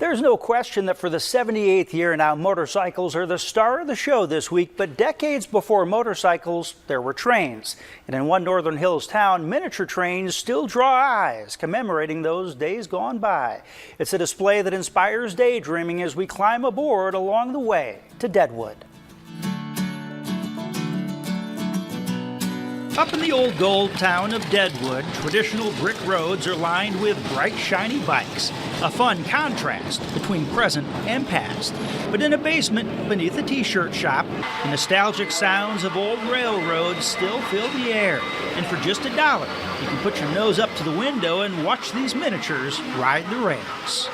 There's no question that for the 78th year now, motorcycles are the star of the show this week, but decades before motorcycles, there were trains. And in one Northern Hills town, miniature trains still draw eyes, commemorating those days gone by. It's a display that inspires daydreaming as we climb aboard along the way to Deadwood. Up in the old gold town of Deadwood, traditional brick roads are lined with bright, shiny bikes, a fun contrast between present and past. But in a basement beneath a t-shirt shop, the nostalgic sounds of old railroads still fill the air. And for just $1, you can put your nose up to the window and watch these miniatures ride the rails.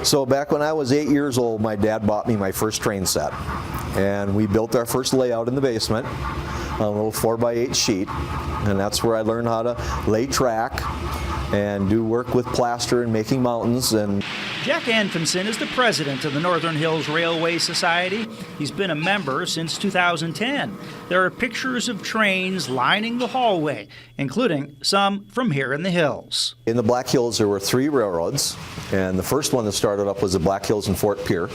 So back when I was 8 years old, my dad bought me my first train set. And we built our first layout in the basement on a little 4x8 sheet. And that's where I learned how to lay track and do work with plaster and making mountains. And Jack Anfinson is the president of the Northern Hills Railway Society. He's been a member since 2010. There are pictures of trains lining the hallway, including some from here in the hills. In the Black Hills, there were 3 railroads. And the first one that started up was the Black Hills and Fort Pierre.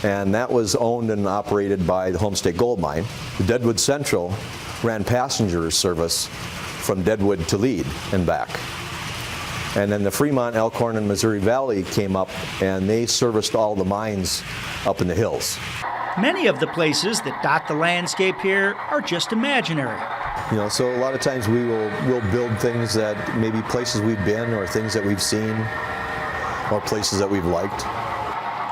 And that was owned and operated by the Homestake Gold Mine. The Deadwood Central ran passenger service from Deadwood to Lead and back. And then the Fremont, Elkhorn, and Missouri Valley came up, and they serviced all the mines up in the hills. Many of the places that dot the landscape here are just imaginary. You know, so a lot of times we'll build things that maybe places we've been or things that we've seen or places that we've liked.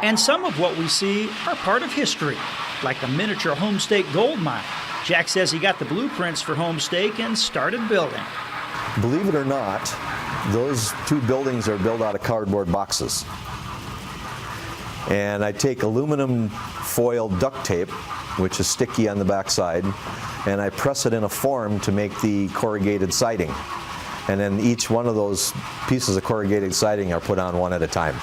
And some of what we see are part of history, like the miniature Homestake gold mine. Jack says he got the blueprints for Homestake and started building. Believe it or not, those 2 buildings are built out of cardboard boxes. And I take aluminum foil duct tape, which is sticky on the backside, and I press it in a form to make the corrugated siding. And then each one of those pieces of corrugated siding are put on one at a time.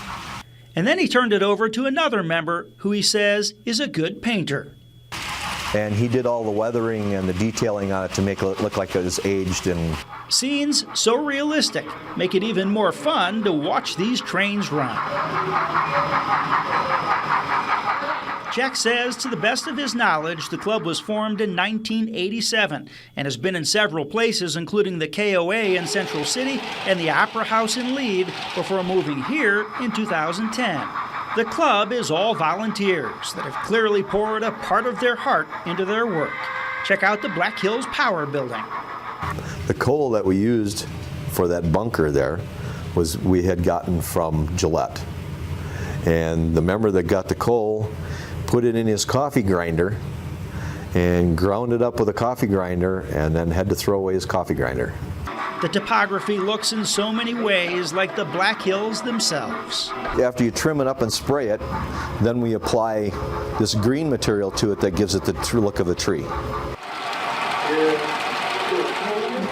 And then he turned it over to another member who he says is a good painter. And he did all the weathering and the detailing on it to make it look like it was aged. And scenes so realistic make it even more fun to watch these trains run. Jack says, to the best of his knowledge, the club was formed in 1987 and has been in several places, including the KOA in Central City and the Opera House in Lead, before moving here in 2010. The club is all volunteers that have clearly poured a part of their heart into their work. Check out the Black Hills Power Building. The coal that we used for that bunker there was we had gotten from Gillette. And the member that got the coal put it in his coffee grinder and ground it up with a coffee grinder and then had to throw away his coffee grinder. The topography looks in so many ways like the Black Hills themselves. After you trim it up and spray it, then we apply this green material to it that gives it the true look of the tree.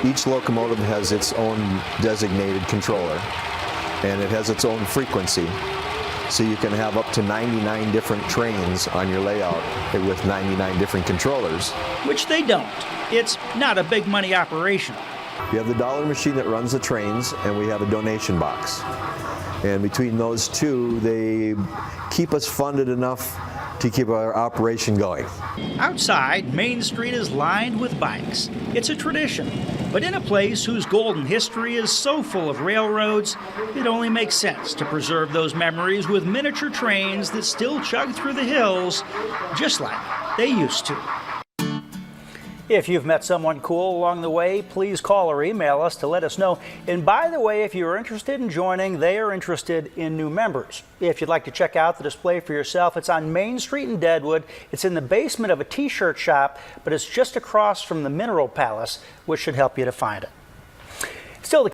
Each locomotive has its own designated controller, and it has its own frequency. So you can have up to 99 different trains on your layout with 99 different controllers. Which they don't. It's not a big money operation. We have the dollar machine that runs the trains, and we have a donation box. And between those two, they keep us funded enough to keep our operation going. Outside, Main Street is lined with bikes. It's a tradition. But in a place whose golden history is so full of railroads, it only makes sense to preserve those memories with miniature trains that still chug through the hills just like they used to. If you've met someone cool along the way, please call or email us to let us know. And by the way, if you're interested in joining, they are interested in new members. If you'd like to check out the display for yourself, it's on Main Street in Deadwood. It's in the basement of a t-shirt shop, but it's just across from the Mineral Palace, which should help you to find it. Still,